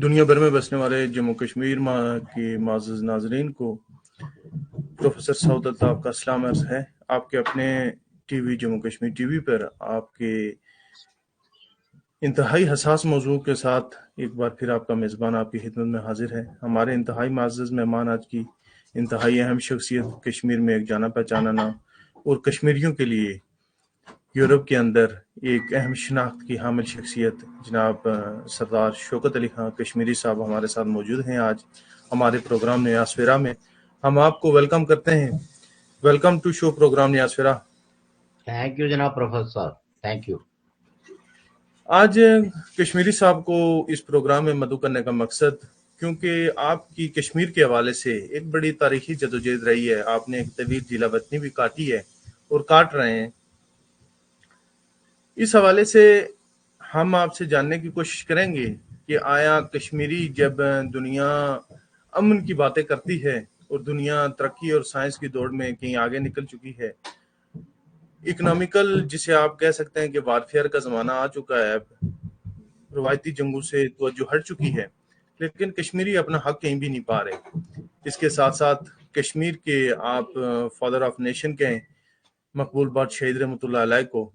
دنیا بھر میں بسنے والے جموں کشمیر کے معزز ناظرین کو پروفیسر سعود الطاف کا سلام عرض ہے۔ آپ کے اپنے T V Jammu Kashmir T V پر آپ کے انتہائی حساس موضوع کے ساتھ ایک بار پھر آپ کا میزبان آپ کی خدمت میں حاضر ہے۔ ہمارے انتہائی معزز مہمان آج کی انتہائی اہم شخصیت، کشمیر میں ایک جانا پہچانا نام اور کشمیریوں کے لیے یورپ کے اندر ایک اہم شناخت کی حامل شخصیت جناب سردار شوکت علی خان کشمیری صاحب ہمارے ساتھ موجود ہیں۔ آج ہمارے پروگرام نیاز فیرا میں ہم آپ کو ویلکم کرتے ہیں۔ ویلکم ٹو شو پروگرام نیاز فیرا۔ تھینک یو جناب پروفیسر، تھینک یو۔ آج کشمیری صاحب کو اس پروگرام میں مدعو کرنے کا مقصد، کیونکہ آپ کی کشمیر کے حوالے سے ایک بڑی تاریخی جدوجہد رہی ہے، آپ نے ایک طویل ضلع وطنی بھی کاٹی ہے اور کاٹ رہے ہیں۔ اس حوالے سے ہم آپ سے جاننے کی کوشش کریں گے کہ آیا کشمیری جب دنیا امن کی باتیں کرتی ہے اور دنیا ترقی اور سائنس کی دوڑ میں کہیں آگے نکل چکی ہے، اکنامیکل جسے آپ کہہ سکتے ہیں کہ وارفیئر کا زمانہ آ چکا ہے، اب روایتی جنگوں سے توجہ ہٹ چکی ہے، لیکن کشمیری اپنا حق کہیں بھی نہیں پا رہے۔ اس کے ساتھ ساتھ کشمیر کے آپ فادر آف نیشن کہیں، مقبول بٹ شہید رحمۃ اللہ علیہ کو،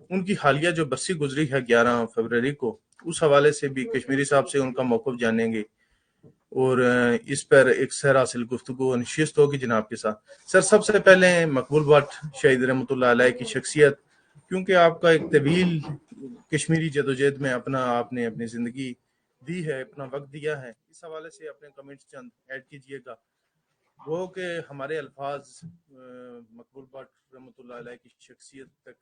ان کی حالیہ جو برسی گزری ہے 11 فروری کو، اس حوالے سے بھی کشمیری صاحب سے ان کا موقف جانیں گے اور اس پر ایک سیر حاصل گفتگو نشست ہوگی جناب کے ساتھ۔ سر، سب سے پہلے مقبول بٹ شہید رحمۃ اللہ علیہ کی شخصیت، کیونکہ آپ کا ایک طویل کشمیری جدوجہد میں آپ نے اپنی زندگی دی ہے، اپنا وقت دیا ہے، اس حوالے سے اپنے کمنٹس چند ایڈ کیجئے گا۔ وہ کہ ہمارے الفاظ مقبول بٹ رحمۃ اللہ علیہ کی شخصیت تک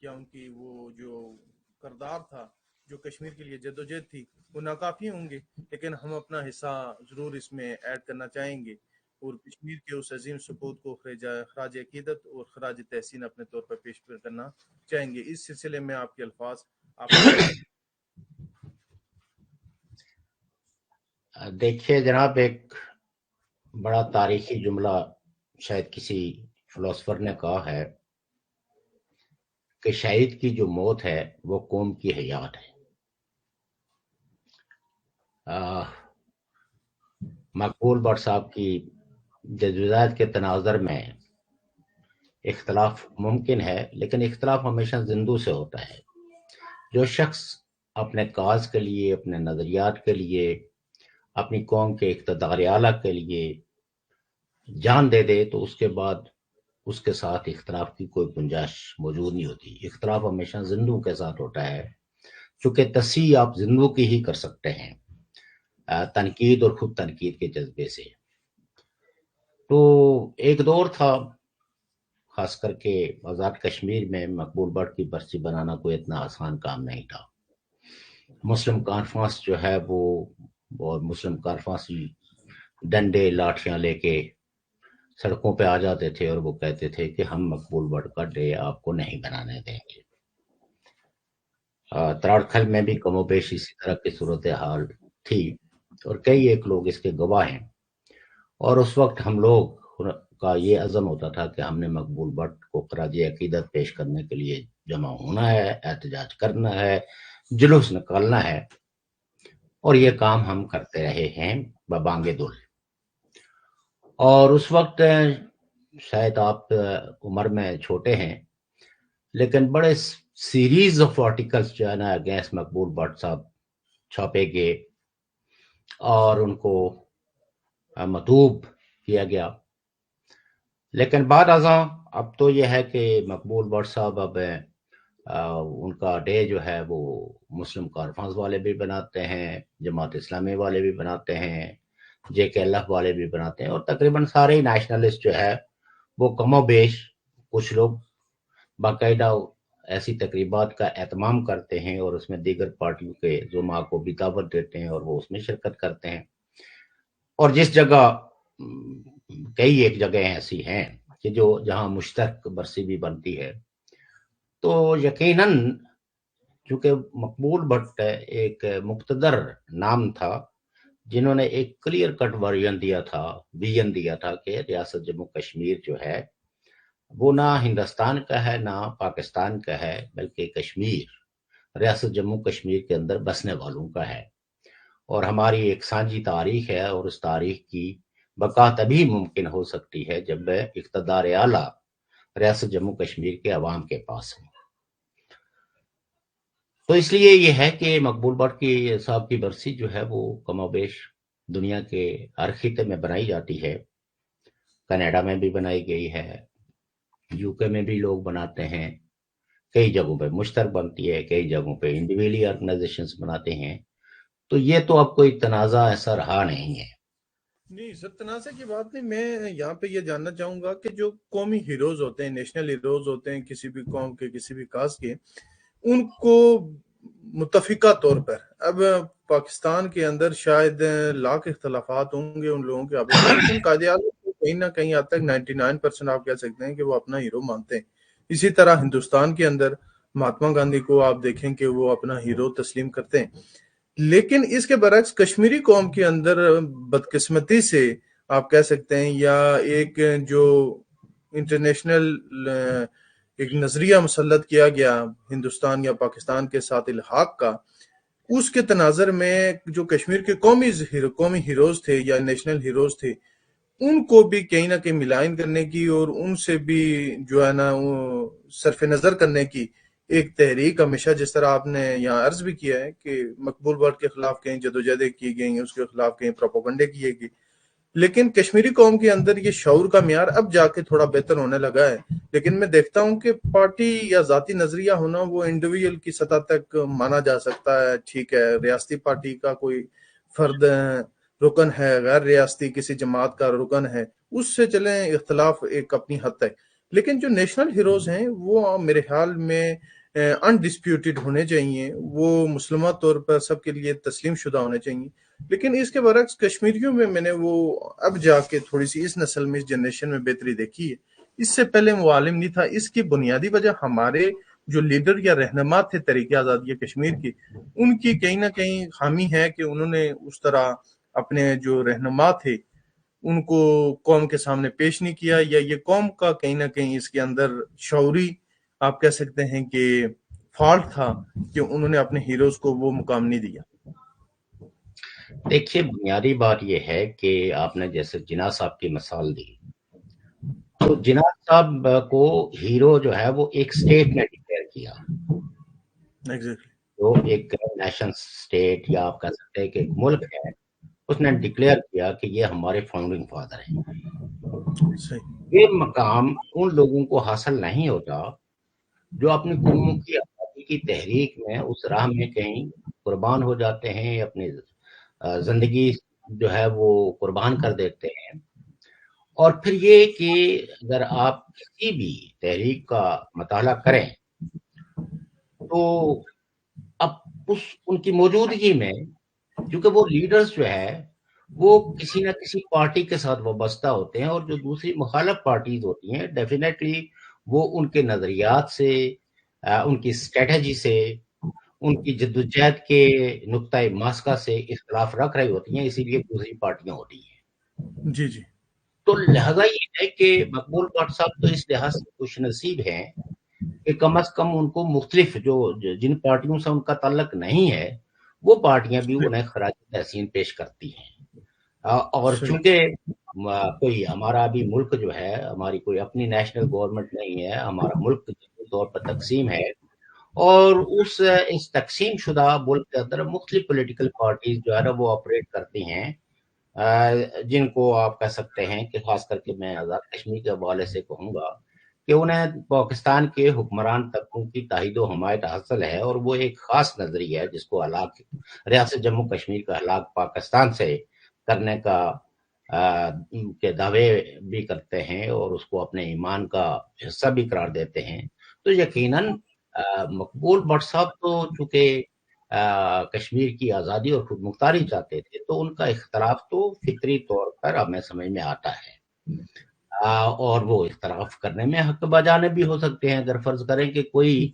یا ان کی وہ جو کردار تھا، جو کشمیر کے لیے جدوجہد تھی، وہ ناکافی ہوں گے، لیکن ہم اپنا حصہ ضرور اس میں ایڈ کرنا چاہیں گے اور کشمیر کے اس عظیم سپوت کو خراج عقیدت اور خراج تحسین اپنے طور پر پیش کرنا چاہیں گے۔ اس سلسلے میں آپ کے الفاظ آپ دیکھیے جناب، ایک بڑا تاریخی جملہ شاید کسی فلسفر نے کہا ہے کہ شہید کی جو موت ہے وہ قوم کی حیات ہے۔ مقبول بٹ صاحب کی جدوجہد کے تناظر میں اختلاف ممکن ہے، لیکن اختلاف ہمیشہ زندوں سے ہوتا ہے۔ جو شخص اپنے کاز کے لیے، اپنے نظریات کے لیے، اپنی قوم کے اقتدار اعلیٰ کے لیے جان دے دے تو اس کے بعد اس کے ساتھ اختلاف کی کوئی گنجائش موجود نہیں ہوتی۔ اختلاف ہمیشہ زندوں کے ساتھ ہوتا ہے، چونکہ تصحیح آپ زندوں کی ہی کر سکتے ہیں تنقید اور خود تنقید کے جذبے سے۔ تو ایک دور تھا، خاص کر کے آزاد کشمیر میں، مقبول بٹ کی برسی بنانا کوئی اتنا آسان کام نہیں تھا۔ مسلم کانفرنس جو ہے وہ، اور مسلم کانفرنسی ڈنڈے لاٹھیاں لے کے سڑکوں پہ آ جاتے تھے اور وہ کہتے تھے کہ ہم مقبول بٹ کا ڈے آپ کو نہیں بنانے دیں گے۔ تراڑکھل میں بھی کم و بیش اسی طرح کی صورتحال تھی اور کئی ایک لوگ اس کے گواہ ہیں، اور اس وقت ہم لوگ کا یہ عزم ہوتا تھا کہ ہم نے مقبول بٹ کو خراج عقیدت پیش کرنے کے لیے جمع ہونا ہے، احتجاج کرنا ہے، جلوس نکالنا ہے، اور یہ کام ہم کرتے رہے ہیں ببانگ دل۔ اور اس وقت شاید آپ عمر میں چھوٹے ہیں، لیکن بڑے سیریز آف آرٹیکلز جو ہے نا اگینسٹ مقبول بٹ صاحب چھاپے گئے اور ان کو مطلوب کیا گیا۔ لیکن بعد ازاں اب تو یہ ہے کہ مقبول بٹ صاحب اب ان کا ڈے جو ہے وہ مسلم کانفرنس والے بھی بناتے ہیں، جماعت اسلامی والے بھی بناتے ہیں، جے کے ایل ایف والے بھی بناتے ہیں، اور تقریباً سارے نیشنلسٹ جو ہے وہ کم و بیش، کچھ لوگ باقاعدہ ایسی تقریبات کا اہتمام کرتے ہیں اور اس میں دیگر پارٹیوں کے زعماء کو بھی دعوت دیتے ہیں اور وہ اس میں شرکت کرتے ہیں۔ اور جس جگہ کئی ایک جگہیں ایسی ہیں کہ جہاں مشترک برسی بھی بنتی ہے، تو یقیناً چونکہ مقبول بٹ ایک مقتدر نام تھا جنہوں نے ایک کلیئر کٹ ویژن دیا تھا کہ ریاست جموں کشمیر جو ہے وہ نہ ہندوستان کا ہے نہ پاکستان کا ہے، بلکہ کشمیر ریاست جموں کشمیر کے اندر بسنے والوں کا ہے، اور ہماری ایک سانجی تاریخ ہے، اور اس تاریخ کی بقا تبھی ممکن ہو سکتی ہے جب اقتدار اعلیٰ ریاست جموں کشمیر کے عوام کے پاس ہو۔ تو اس لیے یہ ہے کہ مقبول بٹ کی صاحب کی برسی جو ہے وہ کم و بیش دنیا کے ہر خطے میں بنائی جاتی ہے، کینیڈا میں بھی بنائی گئی ہے، یو کے میں بھی لوگ بناتے ہیں، کئی جگہوں پہ مشترک بنتی ہے، کئی جگہوں پہ انڈیویجولی آرگنائزیشنز بناتے ہیں۔ تو یہ تو اب کوئی تنازع ایسا رہا نہیں ہے۔ نہیں سر، تنازع کی بات نہیں، میں یہاں پہ یہ جاننا چاہوں گا کہ جو قومی ہیروز ہوتے ہیں، نیشنل ہیروز ہوتے ہیں کسی بھی قوم کے، کسی بھی کاسٹ کے، ان کو متفقہ طور پر اب پاکستان کے اندر شاید لاکھ اختلافات ہوں گے ان لوگوں کے آپس میں، لیکن قائد اعظم کو کہیں نہ کہیں حد تک 99% آپ کہہ سکتے ہیں کہ وہ اپنا ہیرو مانتے ہیں۔ اسی طرح ہندوستان کے اندر مہاتما گاندھی کو آپ دیکھیں کہ وہ اپنا ہیرو تسلیم کرتے ہیں، لیکن اس کے برعکس کشمیری قوم کے اندر بدقسمتی سے آپ کہہ سکتے ہیں، یا ایک جو انٹرنیشنل ایک نظریہ مسلط کیا گیا ہندوستان یا پاکستان کے ساتھ الحاق کا، اس کے تناظر میں جو کشمیر کے قومی ہیروز تھے یا نیشنل ہیروز تھے، ان کو بھی کہیں نہ کہیں ملائن کرنے کی اور ان سے بھی جو ہے نا صرف نظر کرنے کی ایک تحریک ہمیشہ، جس طرح آپ نے یہاں عرض بھی کیا ہے کہ مقبول بٹ کے خلاف کہیں جدوجہدیں کی گئیں، اس کے خلاف کہیں پروپیگنڈے کیے گئے، لیکن کشمیری قوم کے اندر یہ شعور کا معیار اب جا کے تھوڑا بہتر ہونے لگا ہے۔ لیکن میں دیکھتا ہوں کہ پارٹی یا ذاتی نظریہ ہونا وہ انڈیویجول کی سطح تک مانا جا سکتا ہے، ٹھیک ہے، ریاستی پارٹی کا کوئی فرد رکن ہے، غیر ریاستی کسی جماعت کا رکن ہے، اس سے چلیں اختلاف ایک اپنی حد تک، لیکن جو نیشنل ہیروز ہیں وہ میرے خیال میں انڈسپیوٹڈ ہونے چاہیے، وہ مسلمہ طور پر سب کے لیے تسلیم شدہ ہونے چاہیے۔ لیکن اس کے برعکس کشمیریوں میں نے وہ اب جا کے تھوڑی سی اس نسل میں، اس جنریشن میں بہتری دیکھی ہے، اس سے پہلے وہ عالم نہیں تھا۔ اس کی بنیادی وجہ ہمارے جو لیڈر یا رہنما تھے تحریک آزادی کشمیر کی، ان کی کہیں نہ کہیں خامی ہے کہ انہوں نے اس طرح اپنے جو رہنما تھے ان کو قوم کے سامنے پیش نہیں کیا، یا یہ قوم کا کہیں نہ کہیں اس کے اندر شعوری آپ کہہ سکتے ہیں کہ فالٹ تھا کہ انہوں نے اپنے ہیروز کو وہ مقام نہیں دیا۔ دیکھیے بنیادی بات یہ ہے کہ آپ نے جیسے جناح صاحب کی مثال دی، تو جناح صاحب کو ہیرو جو ہے وہ ایک سٹیٹ نے ڈکلیئر کیا، جو ایک نیشن سٹیٹ یا آپ کہہ سکتے ہیں کہ ایک ملک ہے، اس نے ڈکلیئر کیا کہ یہ ہمارے فاؤنڈنگ فادر ہیں۔ یہ مقام ان لوگوں کو حاصل نہیں ہوتا جو اپنی قوم کی آزادی کی تحریک میں اس راہ میں کہیں قربان ہو جاتے ہیں، اپنی زندگی جو ہے وہ قربان کر دیتے ہیں۔ اور پھر یہ کہ اگر آپ کسی بھی تحریک کا مطالعہ کریں تو اب ان کی موجودگی میں، کیونکہ وہ لیڈرز جو ہے وہ کسی نہ کسی پارٹی کے ساتھ وابستہ ہوتے ہیں، اور جو دوسری مخالف پارٹیز ہوتی ہیں ڈیفینیٹلی وہ ان کے نظریات سے، ان کی اسٹریٹجی سے، ان کی جدوجہد کے نقطۂ ماسکہ سے اختلاف رکھ رہی ہوتی ہیں، اسی لیے دوسری پارٹیاں ہوتی ہیں۔ جی جی۔ تو لہذا یہ ہے کہ مقبول بٹ صاحب تو اس لحاظ سے خوش نصیب ہیں کہ کم از کم ان کو مختلف جن پارٹیوں سے ان کا تعلق نہیں ہے وہ پارٹیاں بھی انہیں خراج تحسین پیش کرتی ہیں۔ اور چونکہ کوئی ہمارا بھی ملک جو ہے، ہماری کوئی اپنی نیشنل گورنمنٹ نہیں ہے، ہمارا ملک طور پر تقسیم ہے، اور اس تقسیم شدہ ملک کے اندر مختلف پولیٹیکل پارٹیز جو ہے نا وہ آپریٹ کرتی ہیں، جن کو آپ کہہ سکتے ہیں کہ خاص کر کے میں آزاد کشمیر کے حوالے سے کہوں گا کہ انہیں پاکستان کے حکمران طبقوں کی تائید و حمایت حاصل ہے، اور وہ ایک خاص نظریہ ہے جس کو ریاست جموں کشمیر کا ہلاک پاکستان سے کرنے کا کے دعوے بھی کرتے ہیں، اور اس کو اپنے ایمان کا حصہ بھی قرار دیتے ہیں۔ تو یقیناً مقبول بٹ صاحب تو چونکہ کشمیر کی آزادی اور خود مختاری چاہتے تھے، تو ان کا اختلاف تو فطری طور پر ہمیں سمجھ میں آتا ہے، اور وہ اختلاف کرنے میں حق بجانے بھی ہو سکتے ہیں۔ اگر فرض کریں کہ کوئی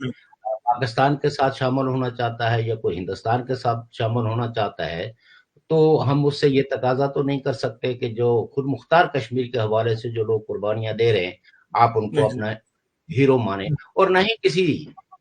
پاکستان کے ساتھ شامل ہونا چاہتا ہے یا کوئی ہندوستان کے ساتھ شامل ہونا چاہتا ہے، تو ہم اس سے یہ تقاضا تو نہیں کر سکتے کہ جو خود مختار کشمیر کے حوالے سے جو لوگ قربانیاں دے رہے ہیں آپ ان کو اپنا ہیرو مانیں، اور نہ ہی کسی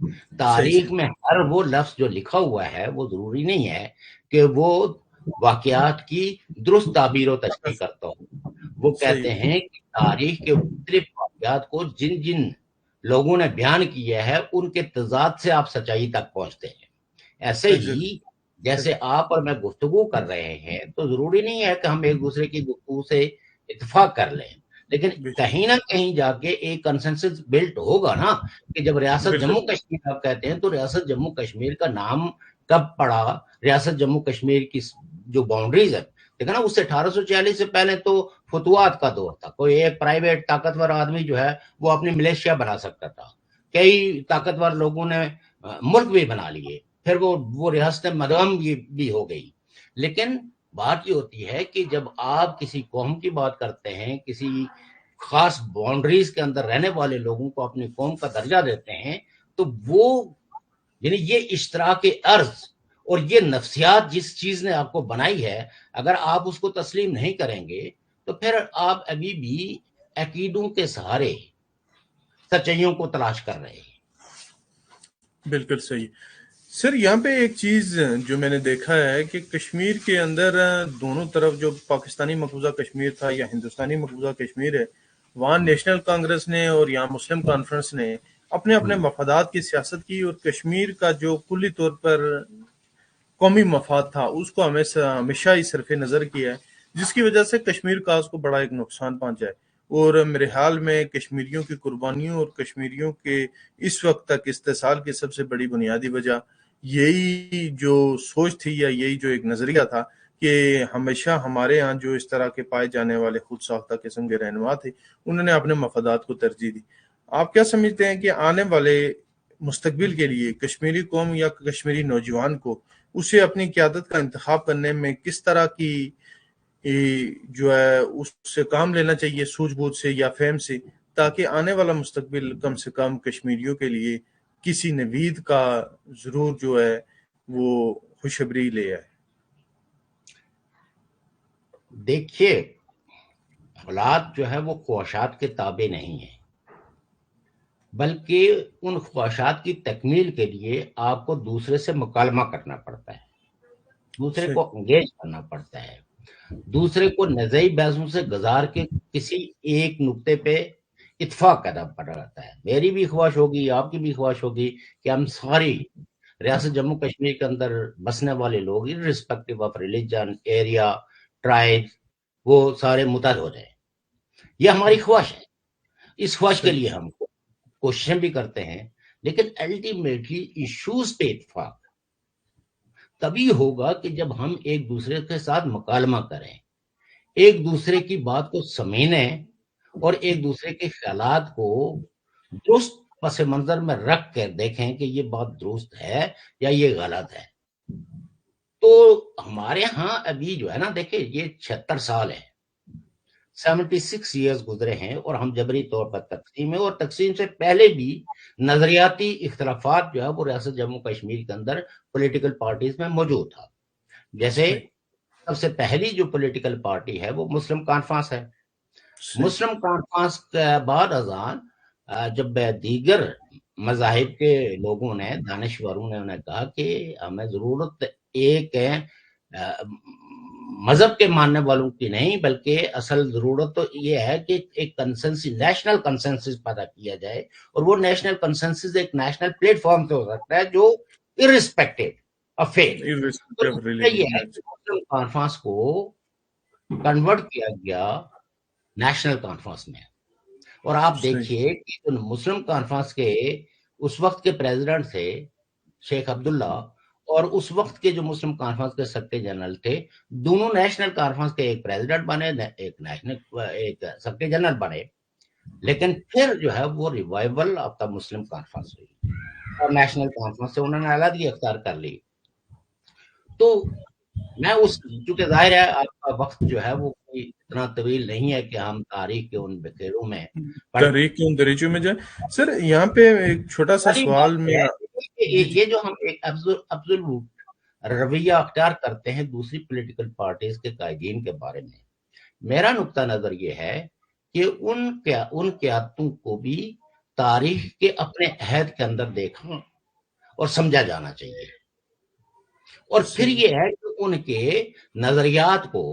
صحیح تاریخ صحیح میں ہر وہ لفظ جو لکھا ہوا ہے وہ ضروری نہیں ہے کہ وہ واقعات کی درست تعبیر و تشریح کرتا ہو. وہ صحیح کہتے ہیں کہ تاریخ کے مختلف واقعات کو جن جن لوگوں نے بیان کیا ہے ان کے تضاد سے آپ سچائی تک پہنچتے ہیں. ایسے ایگزیکٹ ہی جیسے آپ اور میں گفتگو کر رہے ہیں تو ضروری نہیں ہے کہ ہم ایک دوسرے کی گفتگو سے اتفاق کر لیں، لیکن کہیں نہ کہیں جا کے ایک کنسنسس بلٹ ہوگا نا. کہ جب ریاست بالکل جموں کشمیر آپ کہتے ہیں تو ریاست جموں کشمیر کا نام کب پڑا؟ ریاست جموں کشمیر کی جو باؤنڈریز ہے دیکھا نا، اس سے 1846 سے پہلے تو فتوحات کا دور تھا. کوئی ایک پرائیویٹ طاقتور آدمی جو ہے وہ اپنی ملیشیا بنا سکتا تھا. کئی طاقتور لوگوں نے ملک بھی بنا لیے، پھر وہ ریاست مدغم بھی ہو گئی. لیکن بات یہ ہوتی ہے کہ جب آپ کسی قوم کی بات کرتے ہیں، کسی خاص باؤنڈریز کے اندر رہنے والے لوگوں کو اپنی قوم کا درجہ دیتے ہیں تو وہ یعنی یہ اشتراک ارض اور یہ نفسیات جس چیز نے آپ کو بنائی ہے، اگر آپ اس کو تسلیم نہیں کریں گے تو پھر آپ ابھی بھی عقیدوں کے سہارے سچائیوں کو تلاش کر رہے ہیں. بالکل صحیح. سر یہاں پہ ایک چیز جو میں نے دیکھا ہے کہ کشمیر کے اندر دونوں طرف جو پاکستانی مقبوضہ کشمیر تھا یا ہندوستانی مقبوضہ کشمیر ہے، وہاں نیشنل کانگریس نے اور یہاں مسلم کانفرنس نے اپنے اپنے مفادات کی سیاست کی، اور کشمیر کا جو کلی طور پر قومی مفاد تھا اس کو ہمیشہ ہی صرف نظر کیا ہے، جس کی وجہ سے کشمیر کا اس کو بڑا ایک نقصان پہنچا ہے. اور میرے حال میں کشمیریوں کی قربانیوں اور کشمیریوں کے اس وقت تک استحصال کی سب سے بڑی بنیادی وجہ یہی جو سوچ تھی یا یہی جو ایک نظریہ تھا کہ ہمیشہ ہمارے ہاں جو اس طرح کے پائے جانے والے خود ساختہ قسم کے رہنما تھے انہوں نے اپنے مفادات کو ترجیح دی. آپ کیا سمجھتے ہیں کہ آنے والے مستقبل کے لیے کشمیری قوم یا کشمیری نوجوان کو اسے اپنی قیادت کا انتخاب کرنے میں کس طرح کی جو ہے اس سے کام لینا چاہیے، سوجھ بوجھ سے یا فہم سے، تاکہ آنے والا مستقبل کم سے کم کشمیریوں کے لیے کسی نوید کا ضرور جو ہے وہ خوشخبری لے آئے؟ دیکھیے، حالات جو ہے وہ خواہشات کے تابع نہیں ہیں، بلکہ ان خواہشات کی تکمیل کے لیے آپ کو دوسرے سے مکالمہ کرنا پڑتا ہے، دوسرے صحیح کو انگیج کرنا پڑتا ہے، دوسرے کو نزعی بحثوں سے گزار کے کسی ایک نقطے پہ اتفاق کرنا پڑتا ہے. میری بھی خواہش ہوگی، آپ کی بھی خواہش ہوگی کہ ہم ساری ریاست جموں کشمیر کے اندر بسنے والے لوگ irrespective of religion, area, tribe, وہ سارے متحد ہو جائیں. یہ ہماری خواہش ہے. اس خواہش کے صحیح لیے ہم کوششیں بھی کرتے ہیں، لیکن الٹیمیٹلی ایشوز پہ اتفاق تبھی ہوگا کہ جب ہم ایک دوسرے کے ساتھ مکالمہ کریں، ایک دوسرے کی بات کو سمجھیں اور ایک دوسرے کے خیالات کو درست پس منظر میں رکھ کر دیکھیں کہ یہ بات درست ہے یا یہ غلط ہے. تو ہمارے ہاں ابھی جو ہے نا، دیکھیں یہ 76 سال ہے، 76 ایئرز گزرے ہیں اور ہم جبری طور پر تقسیم ہے، اور تقسیم سے پہلے بھی نظریاتی اختلافات جو ہے وہ ریاست جموں کشمیر کے اندر پولیٹیکل پارٹیز میں موجود تھا. جیسے صحیح سب سے پہلی جو پولیٹیکل پارٹی ہے وہ مسلم کانفرنس ہے. صحیح مسلم کانفرنس کے بعد ازان جب دیگر مذاہب کے لوگوں نے، دانشوروں نے انہیں کہا کہ ہمیں ضرورت ایک مذہب کے ماننے والوں کی نہیں، بلکہ اصل ضرورت تو یہ ہے کہ ایک کنسنسس، نیشنل کنسنسس پیدا کیا جائے، اور وہ نیشنل کنسنسس ایک نیشنل پلیٹ فارم سے ہو سکتا ہے جو ارسپیکٹو آف فیتھ. تو irrespective of یہ religion. ہے کہ مسلم کانفرنس کو کنورٹ کیا گیا نیشنل کانفرنس میں. اور آپ صحیح دیکھیے کہ مسلم کانفرنس کے اس وقت کے پریزیڈنٹ تھے شیخ عبداللہ، اور اس وقت کے جو مسلم کانفرنس کے سیکرٹری جنرل تھے، دونوں نیشنل کانفرنس کے ایک پریزیڈنٹ بنے، ایک سیکرٹری جنرل بنے. لیکن پھر جو ہے وہ revival of the Muslim conference ہوئی اور نیشنل کانفرنس سے انہوں نے علیحدگی اختیار کر لی. تو میں چونکہ ظاہر ہے آپ کا وقت جو ہے وہ کوئی اتنا طویل نہیں ہے کہ ہم تاریخ کے ان بکیروں میں پڑھ تحریک کے ان دریچوں میں جائیں. سر یہاں پہ ایک چھوٹا سا والی بات سوال میں ہے کہ جی جی یہ جو ہم ایک ابسولوٹ رویہ اختیار کرتے ہیں دوسری پولیٹیکل پارٹیز کے قائدین کے بارے میں، میرا نقطہ نظر یہ ہے کہ ان قیادتوں کو بھی تاریخ کے اپنے عہد کے اندر دیکھا اور سمجھا جانا چاہیے. اور پھر یہ ہے کہ ان کے نظریات کو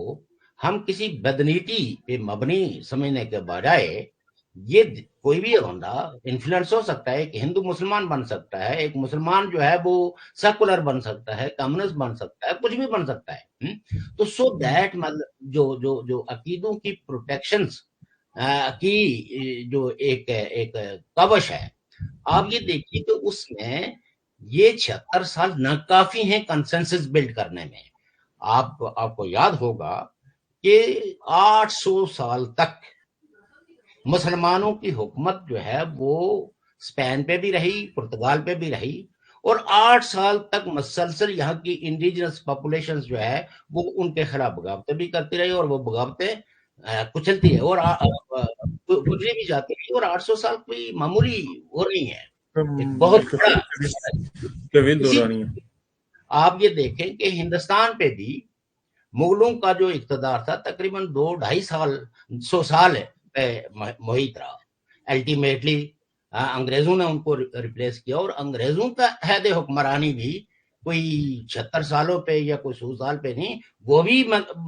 ہم کسی بدنیتی پہ مبنی سمجھنے کے بجائے یہ کوئی بھی بندہ انفلوئنس ہو سکتا ہے، ایک ہندو مسلمان بن سکتا ہے، ایک مسلمان جو ہے وہ سیکولر بن سکتا ہے، کمیونسٹ بن سکتا ہے، کچھ بھی بن سکتا ہے. تو سو دیٹ جو عقیدوں کی پروٹیکشنز کی جو ایک کاوش ہے، آپ یہ دیکھیے کہ اس میں یہ 76 سال ناکافی ہیں کنسنسس بلڈ کرنے میں. آپ کو یاد ہوگا کہ 800 سال تک مسلمانوں کی حکومت جو ہے وہ اسپین پہ بھی رہی، پرتگال پہ بھی رہی، اور 8 سال تک مسلسل یہاں کی انڈیجنس پاپولیشن جو ہے وہ ان کے خلاف بغاوتیں بھی کرتی رہی، اور وہ بغاوتیں کچلتی ہے اور گزری بھی جاتی ہے. اور 800 سال کوئی معمولی وہ نہیں ہے، ایک بہت بڑا. طویل اسی دورانی ہے. آپ یہ دیکھیں کہ ہندوستان پہ بھی مغلوں کا جو اقتدار تھا تقریباً 200-250 سال محیط رہا. الٹیمیٹلی انگریزوں نے ان کو ریپلیس کیا، اور انگریزوں کا عہد حکمرانی بھی کوئی 76 سالوں پہ یا کوئی 100 سال پہ نہیں، وہ بھی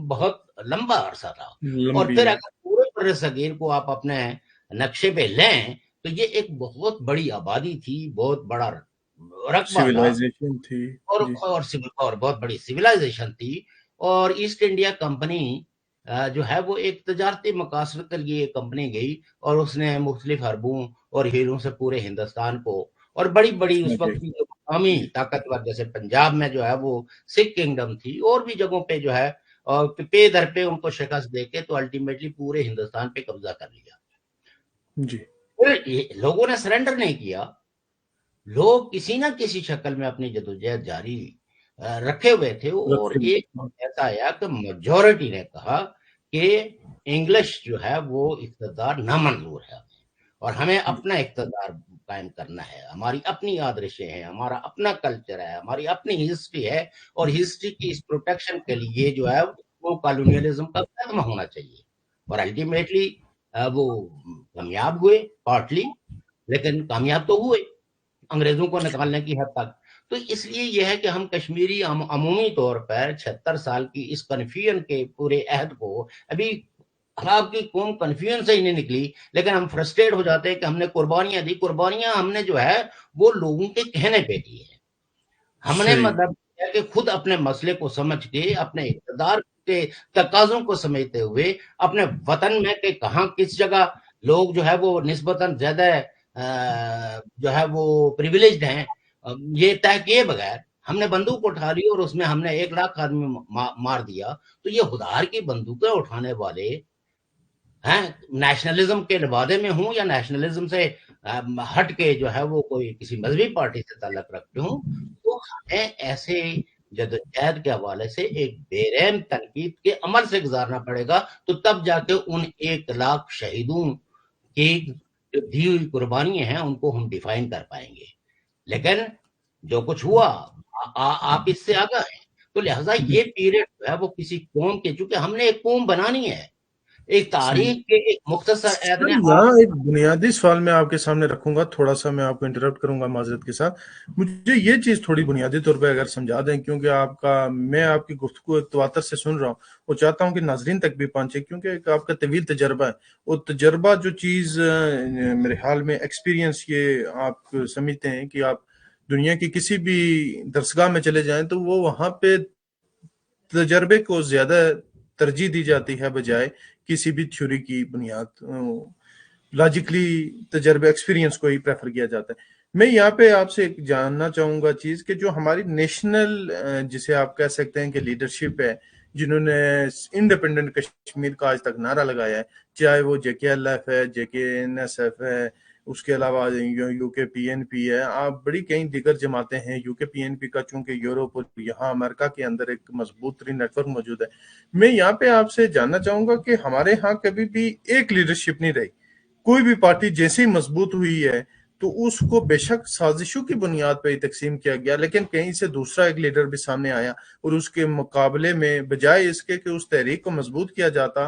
بہت لمبا عرصہ تھا. اور پھر اگر پورے بر صغیر کو آپ اپنے نقشے پہ لیں تو یہ ایک بہت بڑی آبادی تھی، بہت بڑا رقبہ تھا، تھی اور بہت بڑی سویلائزیشن تھی. اور ایسٹ انڈیا کمپنی جو ہے وہ ایک تجارتی مقاصد کے لیے کمپنی گئی، اور اس نے مختلف حربوں اور ہیروں سے پورے ہندوستان کو، اور بڑی بڑی اس وقت کی مقامی طاقتور جیسے پنجاب میں جو ہے وہ سکھ کنگڈم تھی، اور بھی جگہوں پہ جو ہے پے در پہ ان کو شکست دے کے تو الٹیمیٹلی پورے ہندوستان پہ قبضہ کر لیا. جی لوگوں نے سرنڈر نہیں کیا، لوگ کسی نہ کسی شکل میں اپنی جدوجہد جاری رکھے ہوئے تھے. اور ایک ایسا آیا کہ میجورٹی نے کہا کہ انگلش جو ہے وہ اقتدار نامنظور ہے، اور ہمیں اپنا اقتدار قائم کرنا ہے. ہماری اپنی آدرشیں ہیں، ہمارا اپنا کلچر ہے، ہماری اپنی ہسٹری ہے، اور ہسٹری کی اس پروٹیکشن کے لیے جو ہے وہ کالونیلزم کا ختم ہونا چاہیے. اور الٹیمیٹلی وہ کامیاب ہوئے پارٹلی، لیکن کامیاب تو ہوئے انگریزوں کو نکالنے کی حد تک. تو اس لیے یہ ہے کہ ہم کشمیری عمومی طور پر 76 سال کی اس کنفیوژن کے پورے عہد کو، ابھی آپ کی قوم کنفیوژن سے ہی نہیں نکلی، لیکن ہم فرسٹریٹ ہو جاتے ہیں کہ ہم نے قربانیاں دی. قربانیاں ہم نے جو ہے وہ لوگوں کے کہنے پہ دی ہے. ہم نے مطلب کہ خود اپنے مسئلے کو سمجھ کے، اپنے اقتدار کے تقاضوں کو سمجھتے ہوئے، اپنے وطن میں کہ کہاں کس جگہ لوگ جو ہے وہ نسبتاً زیادہ جو ہے وہ پریویلیجڈ ہیں، یہ طے کیے بغیر ہم نے بندوق اٹھا لی اور اس میں ہم نے 1 لاکھ آدمی مار دیا. تو یہ خودار کی بندوقیں اٹھانے والے ہیں نیشنلزم کے لبادے میں ہوں یا نیشنلزم سے ہٹ کے جو ہے وہ کوئی کسی مذہبی پارٹی سے تعلق رکھتے ہوں، تو ہمیں ایسے جدوجہد کے حوالے سے ایک بے رحم تنقید کے عمل سے گزارنا پڑے گا. تو تب جا کے ان 1 لاکھ شہیدوں کی جو دی ہوئی قربانیاں ہیں ان کو ہم ڈیفائن کر پائیں گے. لیکن جو کچھ ہوا آپ اس سے آگاہ ہیں، تو لہٰذا یہ پیریڈ جو ہے وہ کسی قوم کے، چونکہ ہم نے ایک قوم بنانی ہے، ایک تاریخ کے ایک مختصر عہد نے یہاں ایک بنیادی سوال میں آپ کے سامنے رکھوں گا، تھوڑا سا میں آپ کو انٹرپٹ کروں گا معذرت کے ساتھ. مجھے یہ چیز تھوڑی بنیادی طور پہ اگر سمجھا دیں، کیونکہ میں آپ کی گفتگو تواتر سے سن رہا ہوں اور چاہتا ہوں کہ ناظرین تک بھی پہنچے، کیونکہ ایک آپ کا طویل تجربہ ہے. اور تجربہ جو چیز میرے خیال میں ایکسپیرینس، یہ آپ سمجھتے ہیں کہ آپ دنیا کی کسی بھی درسگاہ میں چلے جائیں تو وہ وہاں پہ تجربے کو زیادہ ترجیح دی جاتی ہے بجائے کسی بھی تھیوری کی بنیاد. لاجیکلی تجربے ایکسپیرینس کو ہی پریفر کیا جاتا ہے. میں یہاں پہ آپ سے جاننا چاہوں گا چیز کہ جو ہماری نیشنل جسے آپ کہہ سکتے ہیں کہ لیڈرشپ ہے، جنہوں نے انڈیپینڈنٹ کشمیر کا آج تک نعرہ لگایا ہے، چاہے وہ جے کے ایل ایف ہے، جے کے این ایس ایف ہے، اس کے علاوہ یو کے پی این پی ہے، آپ بڑی کئی دیگر جماعتیں ہیں. یو کے پی این پی کا چونکہ یورپ اور یہاں امریکہ کے اندر ایک مضبوط ترین نیٹ ورک موجود ہے. میں یہاں پہ آپ سے جاننا چاہوں گا کہ ہمارے ہاں کبھی بھی ایک لیڈرشپ نہیں رہی. کوئی بھی پارٹی جیسے ہی مضبوط ہوئی ہے تو اس کو بے شک سازشوں کی بنیاد پہ ہی تقسیم کیا گیا، لیکن کہیں سے دوسرا ایک لیڈر بھی سامنے آیا اور اس کے مقابلے میں بجائے اس کے کہ اس تحریک کو مضبوط کیا جاتا،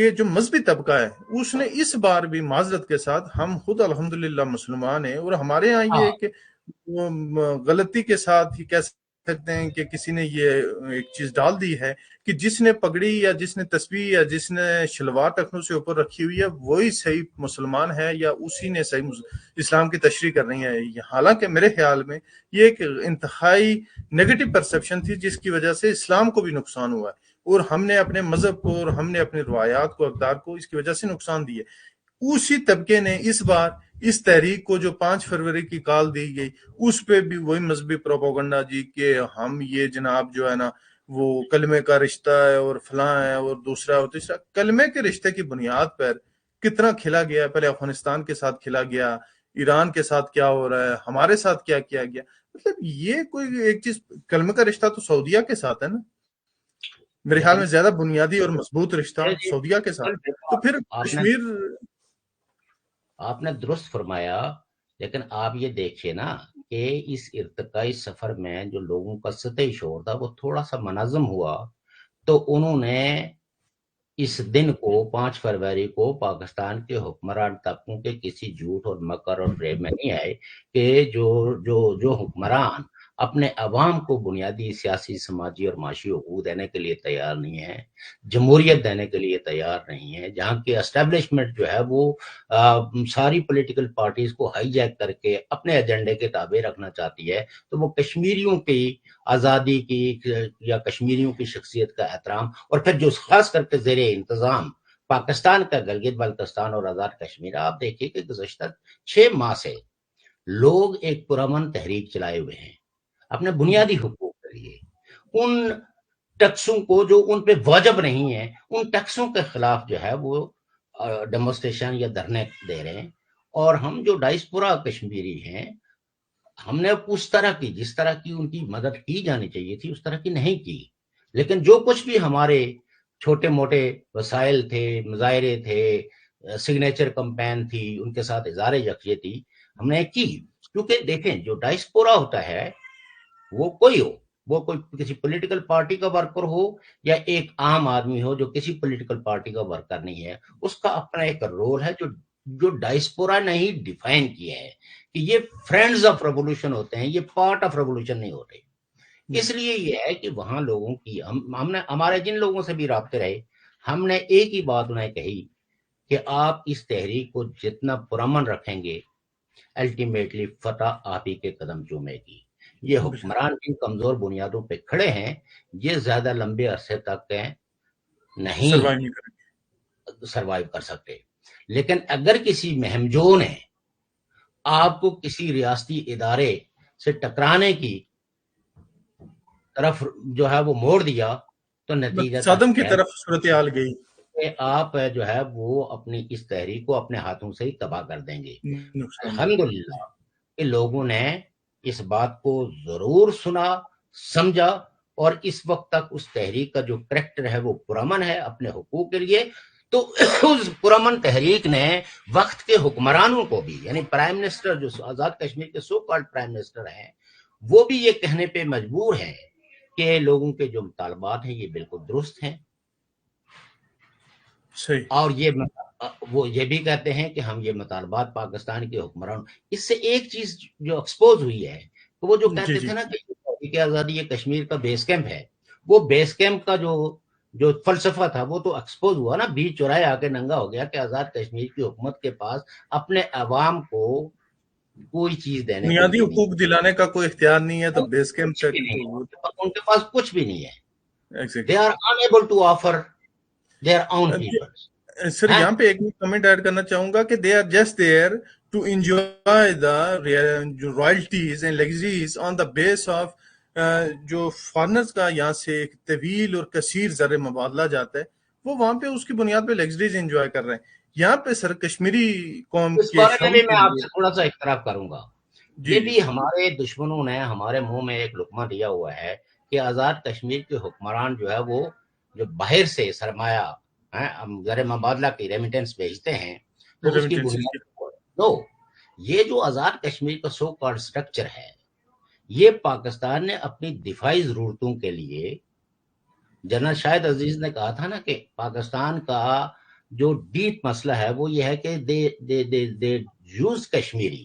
کہ جو مذہبی طبقہ ہے اس نے اس بار بھی معذرت کے ساتھ، ہم خود الحمدللہ مسلمان ہیں، اور ہمارے ہاں یہ ہاں کہ غلطی کے ساتھ یہ کہہ سکتے ہیں کہ کسی نے یہ ایک چیز ڈال دی ہے کہ جس نے پگڑی یا جس نے تسبیح یا جس نے شلوار ٹخنوں سے اوپر رکھی ہوئی ہے وہی صحیح مسلمان ہے، یا اسی نے صحیح اسلام کی تشریح کرنی ہے۔ حالانکہ میرے خیال میں یہ ایک انتہائی نیگیٹو پرسپشن تھی جس کی وجہ سے اسلام کو بھی نقصان ہوا ہے، اور ہم نے اپنے مذہب کو اور ہم نے اپنی روایات کو، اقدار کو اس کی وجہ سے نقصان دیے۔ اسی طبقے نے اس بار اس تحریک کو جو 5 فروری کی کال دی گئی اس پہ بھی وہی مذہبی پروپیگنڈا جی کہ ہم یہ جناب جو ہے نا وہ کلمے کا رشتہ ہے اور فلاں ہے اور دوسرا اور تیسرا۔ کلمے کے رشتے کی بنیاد پر کتنا کھلا گیا ہے، پہلے افغانستان کے ساتھ کھلا گیا، ایران کے ساتھ کیا ہو رہا ہے، ہمارے ساتھ کیا کیا گیا۔ مطلب یہ کوئی ایک چیز، کلمے کا رشتہ تو سعودیہ کے ساتھ ہے نا، میرے خیال لیکن میں زیادہ بنیادی اور مضبوط رشتہ جی سعودیہ کے ساتھ ہے۔ تو پھر آپ نے کشمیر آپ نے درست فرمایا، لیکن آپ یہ دیکھیے نا کہ اس ارتقائی سفر میں جو لوگوں کا سطحی شعور تھا وہ تھوڑا سا منظم ہوا، تو انہوں نے اس دن کو 5 فروری کو پاکستان کے حکمران طبقوں کے کسی جھوٹ اور مکر اور فریب میں نہیں آئے کہ جو حکمران اپنے عوام کو بنیادی سیاسی، سماجی اور معاشی حقوق دینے کے لیے تیار نہیں ہے، جمہوریت دینے کے لیے تیار نہیں ہے، جہاں کی اسٹیبلشمنٹ جو ہے وہ ساری پولیٹیکل پارٹیز کو ہائی جیک کر کے اپنے ایجنڈے کے تابع رکھنا چاہتی ہے، تو وہ کشمیریوں کی آزادی کی یا کشمیریوں کی شخصیت کا احترام، اور پھر جو خاص کر کے زیر انتظام پاکستان کا گلگت بلتستان اور آزاد کشمیر، آپ دیکھیے کہ گزشتہ 6 ماہ سے لوگ ایک پرامن تحریک چلائے ہوئے ہیں اپنے بنیادی حقوق کے لیے، ان ٹیکسوں کو جو ان پہ واجب نہیں ہے، ان ٹیکسوں کے خلاف جو ہے وہ ڈیمونسٹریشن یا دھرنے دے رہے ہیں۔ اور ہم جو ڈائسپورا کشمیری ہیں، ہم نے اس طرح کی، جس طرح کی ان کی مدد کی جانی چاہیے تھی اس طرح کی نہیں کی، لیکن جو کچھ بھی ہمارے چھوٹے موٹے وسائل تھے، مظاہرے تھے، سگنیچر کمپین تھی، ان کے ساتھ اظہار یکجہتی ہم نے کی۔ کیونکہ دیکھیں جو ڈائسپورا ہوتا ہے وہ کوئی ہو، وہ کوئی کسی پولیٹیکل پارٹی کا ورکر ہو یا ایک عام آدمی ہو جو کسی پولیٹیکل پارٹی کا ورکر نہیں ہے، اس کا اپنا ایک رول ہے جو ڈائسپورا نے ہی ڈیفائن کیا ہے کہ یہ فرینڈز آف ریولوشن ہوتے ہیں، یہ پارٹ آف ریولوشن نہیں ہوتے۔ اس لیے یہ ہے کہ وہاں لوگوں کی ہم نے ہمارے جن لوگوں سے بھی رابطے رہے، ہم نے ایک ہی بات انہیں کہی کہ آپ اس تحریک کو جتنا پرامن رکھیں گے الٹیمیٹلی فتح آپ ہی کے قدم چومے گی۔ یہ حکمران جن کمزور بنیادوں پہ کھڑے ہیں یہ زیادہ لمبے عرصے تک نہیں سروائیو کر سکتے، لیکن اگر کسی مہمجو نے آپ کو کسی ریاستی ادارے سے ٹکرانے کی طرف جو ہے وہ موڑ دیا تو نتیجہ صدم کی طرف صورتحال گئی کہ آپ جو ہے وہ اپنی اس تحریک کو اپنے ہاتھوں سے ہی تباہ کر دیں گے۔ الحمدللہ کہ لوگوں نے اس بات کو ضرور سنا، سمجھا، اور اس وقت تک اس تحریک کا جو کریکٹر ہے وہ پرامن ہے اپنے حقوق کے لیے۔ تو اس پرامن تحریک نے وقت کے حکمرانوں کو بھی، یعنی پرائم منسٹر جو آزاد کشمیر کے سو کالڈ پرائم منسٹر ہیں، وہ بھی یہ کہنے پہ مجبور ہیں کہ لوگوں کے جو مطالبات ہیں یہ بالکل درست ہیں، اور وہ یہ بھی کہتے ہیں کہ ہم یہ مطالبات پاکستان کے حکمران، اس سے ایک چیز جو ایکسپوز ہوئی ہے تو وہ جو کہتے تھے نا کہ آزادی یہ کشمیر کا بیس کیمپ ہے، وہ بیس کیمپ کا جو فلسفہ تھا وہ تو ایکسپوز ہوا نا، بیچ چوراہے آ کے ننگا ہو گیا کہ آزاد کشمیر کی حکومت کے پاس اپنے عوام کو کوئی چیز دینے کے بنیادی لیے نہیں، حقوق دلانے کا کوئی اختیار نہیں ہے، تو بیس کیمپ کچھ تک بھی نہیں تو ہے، ان کے پاس کچھ بھی نہیں ہے، exactly. they are unable to offer their own people. سر یہاں پہ ایک کمنٹ ایڈ کرنا چاہوں گا کہ they are just there to enjoy the royalties and legacies on the base of جو فارنرز کا یہاں سے ایک طویل اور کثیر زر مبادلہ جاتا ہے، وہ وہاں پہ اس کی بنیاد پہ لیگزریز انجوائے کر رہے ہیں۔ یہاں پہ سر کشمیری قوم اس کے بارے میں شعور بھی کے میں آپ لیے سے تھوڑا سا اختلاف کروں گا۔ یہ بھی ہمارے دشمنوں نے ہمارے منہ میں ایک لقمہ دیا ہوا ہے کہ آزاد کشمیر کے حکمران جو ہے وہ جو باہر سے سرمایہ زر مبادلہ کی ریمیٹنس بھیجتے ہیں تو اس کی بنیاد یہ جو آزاد کشمیر کا سو کالڈ سٹرکچر ہے، یہ پاکستان نے اپنی دفاعی ضرورتوں کے لیے، جنرل شاہد عزیز نے کہا تھا نا کہ پاکستان کا جو ڈیپ مسئلہ ہے وہ یہ ہے کہ دے یوز کشمیری،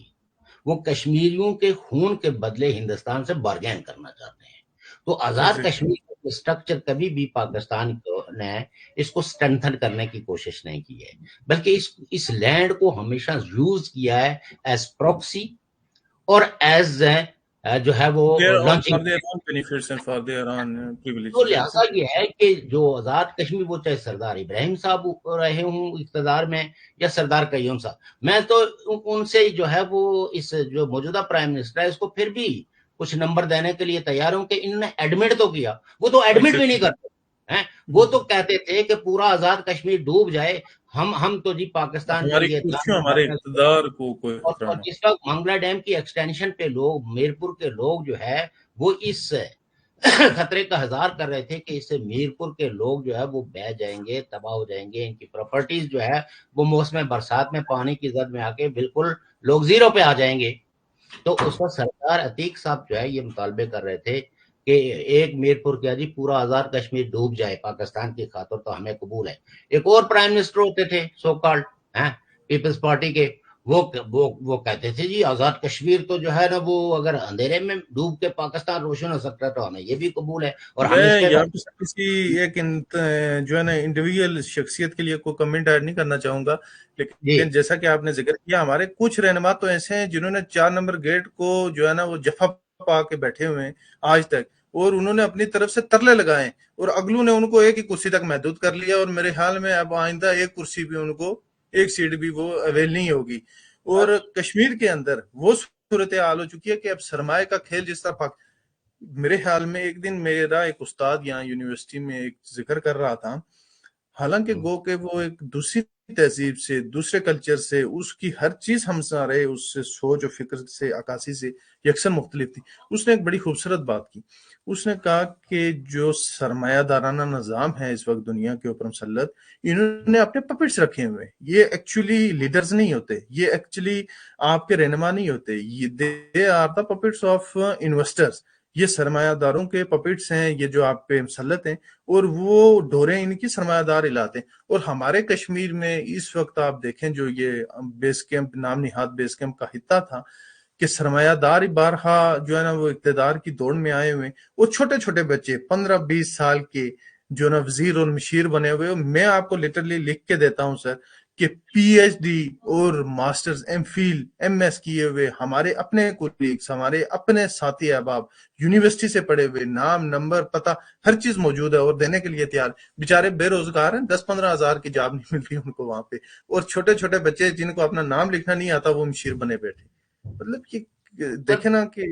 وہ کشمیریوں کے خون کے بدلے ہندوستان سے بارگین کرنا چاہتے ہیں. تو آزاد ایگزیکٹلی. کشمیر کا اسٹرکچر کبھی بھی پاکستان نے اس کو اسٹرینتھن کرنے کی کوشش نہیں کی ہے، بلکہ اس لینڈ کو ہمیشہ یوز کیا ہے ایز پروکسی اور ایز جو ہے وہ launching. For their own benefits and for their own تو پریویلیجز. لہٰذا یہ ہے کہ جو آزاد کشمیر، وہ چاہے سردار ابراہیم صاحب رہے ہوں اقتدار میں یا سردار قیوم صاحب، میں تو ان سے جو ہے وہ اس جو موجودہ پرائم منسٹر ہے اس کو پھر بھی کچھ نمبر دینے کے لیے تیار ہوں کہ انہوں نے ایڈمٹ تو کیا، وہ تو ایڈمٹ بھی نہیں کرتے ہیں. وہ تو کہتے تھے کہ پورا آزاد کشمیر ڈوب جائے، ہم تو جی پاکستان ہماری جنگ کرسیوں، اطلاع. ہمارے اقتدار کو کوئی خطرہ اور نہ. جس وقت منگلا ڈیم کی ایکسٹینشن پہ لوگ، میرپور کے لوگ جو ہے وہ اس خطرے کا اظہار کر رہے تھے کہ اس سے میرپور کے لوگ جو ہے وہ بہ جائیں گے، تباہ ہو جائیں گے، ان کی پراپرٹیز جو ہے وہ موسم برسات میں پانی کی زد میں آ کے بالکل لوگ زیرو پہ آ جائیں گے. تو اس وقت سردار عتیق صاحب جو ہے یہ مطالبے کر رہے تھے کہ ایک میرپور کیا جی پورا آزاد کشمیر ڈوب جائے پاکستان کی خاطر تو ہمیں قبول ہے. ایک اور پرائم منسٹر ہوتے تھے سو کالڈ پیپلز پارٹی کے، وہ کہتے تھے جی آزاد کشمیر تو جو ہے نا وہ اگر اندھیرے میں ڈوب کے پاکستان روشن ہو سکتا ہے تو ہمیں یہ بھی قبول ہے. اور ہم اس میں کے یہاں پہ کسی ایک جو ہے نا انڈیویجول شخصیت کے لیے کوئی کمنٹ ایڈ نہیں کرنا چاہوں گا، جی لیکن جیسا کہ آپ نے ذکر کیا ہمارے کچھ رہنما تو ایسے ہیں جنہوں نے 4 نمبر گیٹ کو جو ہے نا وہ جفا پا کے بیٹھے ہوئے ہیں آج تک، اور انہوں نے اپنی طرف سے ترلے لگائے اور اگلوں نے ان کو ایک ہی کرسی تک محدود کر لیا، اور میرے خیال میں اب آئندہ ایک کرسی بھی ان کو، ایک سیٹ بھی وہ اویل نہیں ہوگی. اور کشمیر کے اندر وہ صورتحال ہو چکی ہے کہ اب سرمایہ کا کھیل جس طرح میرے خیال میں ایک دن میرا ایک استاد یہاں یونیورسٹی میں ایک ذکر کر رہا تھا، حالانکہ گو کہ وہ ایک دوسری تہذیب سے، دوسرے کلچر سے، اس کی ہر چیز ہم سارے اس سے سوچ و فکر سے، عکاسی سے یکساں مختلف تھی. اس نے ایک بڑی خوبصورت بات کی. اس نے کہا کہ جو سرمایہ دارانہ نظام ہے اس وقت دنیا کے اوپر مسلط، انہوں نے اپنے پپٹس رکھے ہوئے. یہ ایکچولی لیڈرز نہیں ہوتے، یہ ایکچولی آپ کے رہنما نہیں ہوتے، یہ they are the puppets of investors. یہ سرمایہ داروں کے پپٹس ہیں یہ جو آپ پہ مسلط ہیں، اور وہ ڈوریں ان کی سرمایہ دار علاتے ہیں. اور ہمارے کشمیر میں اس وقت آپ دیکھیں جو یہ بیس کیمپ، نام نہاد بیس کیمپ کا خطہ تھا، کہ سرمایہ دار بارہا جو ہے نا وہ اقتدار کی دوڑ میں آئے ہوئے، اور چھوٹے چھوٹے بچے 15-20 سال کے جو نا وزیر اور مشیر بنے ہوئے. میں آپ کو لٹرلی لکھ کے دیتا ہوں سر کہ پی ایچ ڈی اور ماسٹرز، ایم فیل، ایم ایس کیے ہوئے ہمارے اپنے کولیگز، ہمارے اپنے ساتھی احباب یونیورسٹی سے پڑھے ہوئے، نام، نمبر، پتہ، ہر چیز موجود ہے اور دینے کے لیے تیار. بیچارے بے روزگار ہیں، 10-15 ہزار کی جاب نہیں مل رہی ان کو وہاں پہ، اور چھوٹے چھوٹے بچے جن کو اپنا نام لکھنا نہیں آتا وہ مشیر بنے بیٹھے. مطلب کہ دیکھیں نا کہ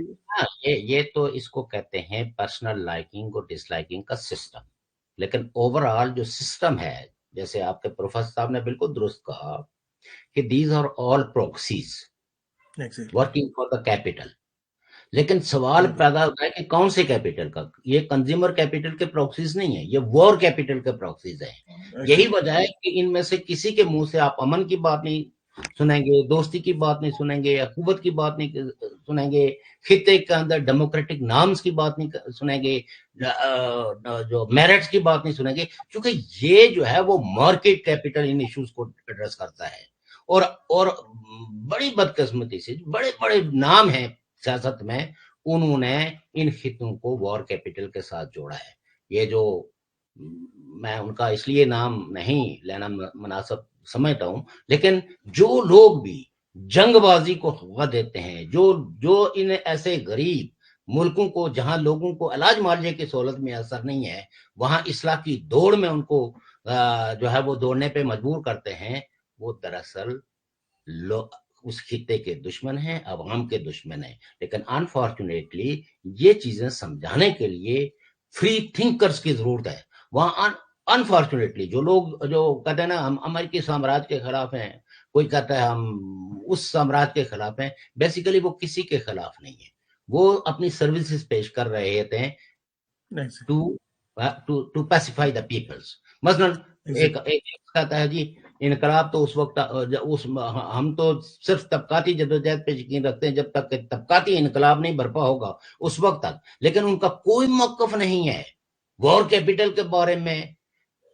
یہ تو اس کو کہتے ہیں پرسنل لائکنگ اور ڈس لائکنگ کا سسٹم. لیکن اوور آل جو سسٹم ہے، جیسے آپ کے پروفیسر صاحب نے بالکل درست کہا کہ these are all proxies working for the capital. لیکن سوال پیدا ہوتا ہے کہ کون سے کیپٹل کا؟ یہ کنزیومر کیپٹل کے پروکسیز نہیں ہے، یہ وار کیپٹل کے پروکسیز ہیں. یہی وجہ ہے کہ ان میں سے کسی کے منہ سے آپ امن کی بات نہیں سنیں گے، دوستی کی بات نہیں سنیں گے، اخوت کی بات نہیں سنیں گے، خطے کے اندر ڈیموکریٹک نارمز کی بات نہیں سنیں گے، جو میرٹس کی بات نہیں سنیں گے، کیونکہ یہ جو ہے وہ مارکیٹ کیپٹل ان ایشوز کو ایڈریس کرتا ہے. اور بڑی بدقسمتی سے بڑے بڑے نام ہیں سیاست میں، انہوں نے ان خطوں کو وار کیپٹل کے ساتھ جوڑا ہے. یہ جو میں ان کا اس لیے نام نہیں لینا مناسب سمجھتا ہوں، لیکن جو لوگ بھی جنگ بازی کو ہوا دیتے ہیں، جو ان ایسے غریب ملکوں کو جہاں لوگوں کو علاج معالجے کی سہولت میں اثر نہیں ہے، وہاں اصلاح کی دوڑ میں ان کو جو ہے وہ دوڑنے پہ مجبور کرتے ہیں، وہ دراصل اس خطے کے دشمن ہیں، عوام کے دشمن ہیں. لیکن انفارچونیٹلی یہ چیزیں سمجھانے کے لیے فری تھنکرز کی ضرورت ہے. وہاں انفارچونیٹلی جو لوگ جو کہتے ہیں نا ہم امریکی سامراج کے خلاف ہیں، کوئی کہتا ہے ہم اس سامراج کے خلاف ہیں، بیسیکلی وہ کسی کے خلاف نہیں ہے، وہ اپنی سروسز پیش کر رہے تھے ٹو پیسیفائی دا پیپلز. مثلا ایک کہتا ہے جی انقلاب تو اس وقت ہم تو صرف طبقاتی جدوجہد پہ یقین رکھتے ہیں جب تک کہ طبقاتی انقلاب نہیں برپا ہوگا اس وقت تک. لیکن ان کا کوئی موقف نہیں ہے وار کیپٹل کے بارے میں،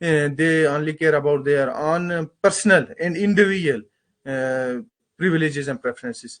they only care about their own personal and individual privileges and preferences.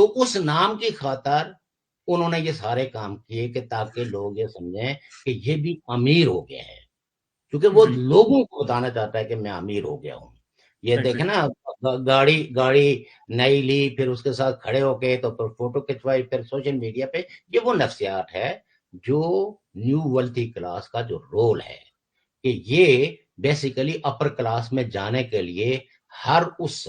تو اس نام کی خاطر انہوں نے یہ سارے کام کیے کہ تاکہ لوگ یہ سمجھیں کہ یہ بھی امیر ہو گیا ہے، کیونکہ وہ بالکل لوگوں کو بتانا چاہتا ہے کہ میں امیر ہو گیا ہوں۔ یہ دیکھیں ایگزیکٹ نا، گاڑی نئی لی، پھر اس کے ساتھ کھڑے ہو کے تو پھر فوٹو کھنچوائی، پھر سوشل میڈیا پہ۔ یہ وہ نفسیات ہے جو نیو ویلتھی کلاس کا جو رول ہے، کہ یہ بیسیکلی اپر کلاس میں جانے کے لیے ہر اس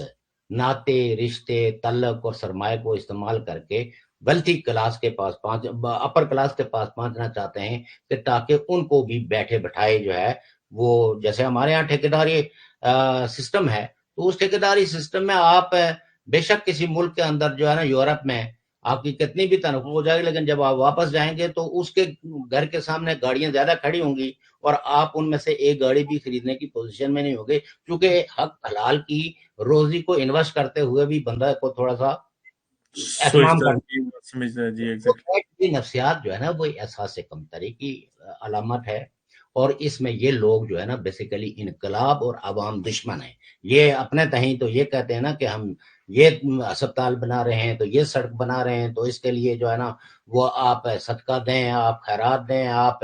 ناطے، رشتے، تعلق اور سرمایہ کو استعمال کر کے ویلتھی کلاس کے پاس اپر کلاس کے پاس پہنچنا چاہتے ہیں، کہ تاکہ ان کو بھی بیٹھے بٹھائے جو ہے وہ، جیسے ہمارے ہاں ٹھیکیداری سسٹم ہے، تو اس ٹھیکیداری سسٹم میں آپ بے شک کسی ملک کے اندر جو ہے نا، یورپ میں آپ کی کتنی بھی تنخواہ ہو جائے گی، لیکن جب آپ واپس جائیں گے تو اس کے گھر کے سامنے گاڑیاں زیادہ کھڑی ہوں گی، اور آپ ان میں سے ایک گاڑی بھی خریدنے کی پوزیشن میں نہیں ہوگے، کیونکہ حق حلال کی روزی کو انویسٹ کرتے ہوئے بھی بندہ کو تھوڑا سا اہتمام سوچتا ہے کرنا۔ جی، بات سمجھتا ہے جی، تو ایگزیکٹ کی نفسیات جو ہے نا، وہ احساس کمتری کی علامت ہے، اور اس میں یہ لوگ جو ہے نا بیسیکلی انقلاب اور عوام دشمن ہیں۔ یہ اپنے تہیں تو یہ کہتے ہیں نا کہ ہم یہ اسپتال بنا رہے ہیں، تو یہ سڑک بنا رہے ہیں، تو اس کے لیے جو ہے نا وہ آپ صدقہ دیں، آپ خیرات دیں، آپ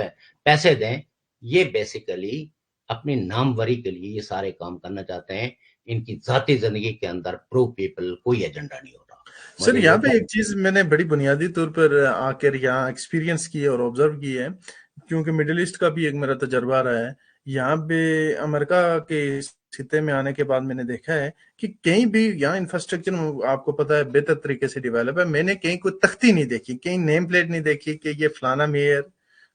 پیسے دیں۔ یہ بیسیکلی اپنی ناموری کے لیے یہ سارے کام کرنا چاہتے ہیں، ان کی ذاتی زندگی کے اندر پرو پیپل کوئی ایجنڈا نہیں ہوتا۔ سر، مجھے یہ یہاں پہ ایک چیز میں نے بڑی بنیادی طور پر آ کر یہاں ایکسپیرینس کی ہے اور آبزرو کی ہے، کیونکہ مڈل ایسٹ کا بھی ایک میرا تجربہ رہا ہے۔ یہاں پہ امریکہ کے خطے میں آنے کے بعد میں نے دیکھا ہے کہ کہیں بھی یہاں انفراسٹرکچر آپ کو پتا ہے بہتر طریقے سے ڈیولپ ہے۔ میں نے کہیں کوئی تختی نہیں دیکھی، کہیں نیم پلیٹ نہیں دیکھی کہ یہ فلانا میئر،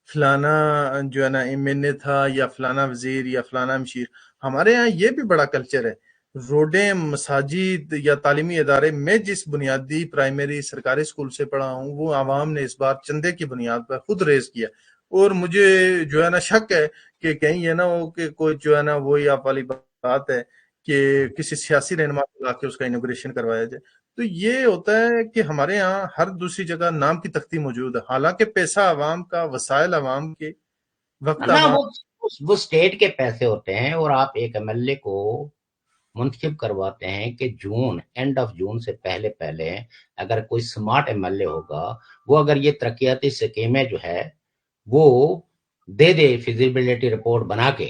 فلانا جو ہے نا ایم این اے تھا، یا فلانا وزیر، یا فلانا مشیر۔ ہمارے یہاں یہ بھی بڑا کلچر ہے، روڈیں، مساجد یا تعلیمی ادارے۔ میں جس بنیادی پرائمری سرکاری اسکول سے پڑھا ہوں، وہ عوام نے اس بار چندے کی بنیاد پر خود ریز کیا، اور مجھے جو ہے نا شک ہے کہ کہیں یہ نہ ہو کہ کوئی جو ہے نا وہی آپ والی بات ہے کہ کسی سیاسی رہنما کو لا کے اس کا انوگریشن کروایا جائے۔ تو یہ ہوتا ہے کہ ہمارے ہاں ہر دوسری جگہ نام کی تختی موجود ہے، حالانکہ پیسہ عوام کا، وسائل عوام کے، وقت نہ، عوام۔ وہ اسٹیٹ کے پیسے ہوتے ہیں، اور آپ ایک ایم ایل اے کو منتخب کرواتے ہیں کہ اینڈ آف جون سے پہلے پہلے اگر کوئی سمارٹ ایم ایل اے ہوگا، وہ اگر یہ ترقیاتی سکیمیں جو ہے وہ دے دے فیزیبلٹی رپورٹ بنا کے،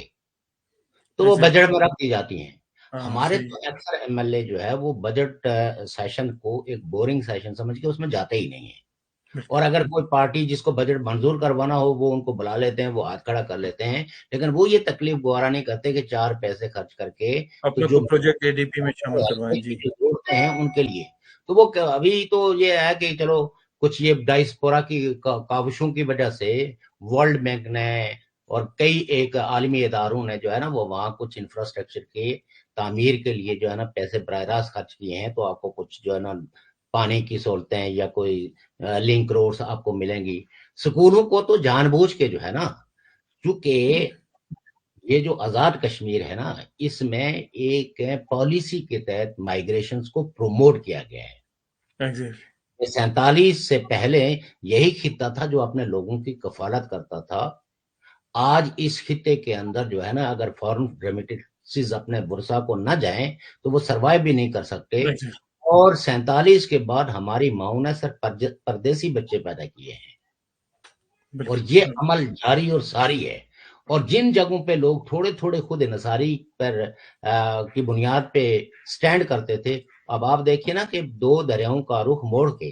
تو وہ ایگزیکٹ بجٹ میں رکھ دی جاتی ہیں۔ ہاں ہمارے صحیح تو اکثر ایم ایل اے جو ہے وہ بجٹ سیشن کو ایک بورنگ سیشن سمجھ کے اس میں جاتے ہی نہیں ہیں، اور بالکل اگر کوئی پارٹی جس کو بجٹ منظور کروانا ہو وہ ان کو بلا لیتے ہیں، وہ ہاتھ کھڑا کر لیتے ہیں، لیکن وہ یہ تکلیف گوارا نہیں کرتے کہ چار پیسے خرچ کر کے تو اپنے جو کو پروجیکٹ اے ڈی پی میں شامل کروائیں کی جی۔ جو ضرورتیں ہیں ان کے لیے، تو وہ ابھی تو یہ ہے کہ چلو کچھ یہ ڈائسپورا کی کاوشوں کی وجہ سے ورلڈ بینک نے اور کئی ایک عالمی اداروں نے جو ہے نا وہ وہاں کچھ انفراسٹرکچر کے تعمیر کے لیے جو ہے نا پیسے براہ راست خرچ کیے ہیں، تو آپ کو کچھ جو ہے نا پانی کی سہولتیں یا کوئی لنک روڈز آپ کو ملیں گی۔ سکولوں کو تو جان بوجھ کے جو ہے نا، کیونکہ یہ جو آزاد کشمیر ہے نا، اس میں ایک پالیسی کے تحت مائگریشنز کو پروموٹ کیا گیا ہے۔ ایگزیکٹ 47 سے پہلے یہی خطہ تھا جو اپنے لوگوں کی کفالت کرتا تھا۔ آج اس خطے کے اندر جو ہے نا اگر فارن ریمیٹنسز اپنے ورثہ کو نہ جائیں تو وہ سروائیو بھی نہیں کر سکتے، ایگزیکٹ اور 47 کے بعد ہماری ماؤں نے صرف پردیسی بچے پیدا کیے ہیں، اور بالکل یہ عمل جاری اور ساری ہے۔ اور جن جگہوں پہ لوگ تھوڑے تھوڑے خود انحصاری پر کی بنیاد پہ سٹینڈ کرتے تھے، اب آپ دیکھیے نا کہ دو دریاؤں کا رخ موڑ کے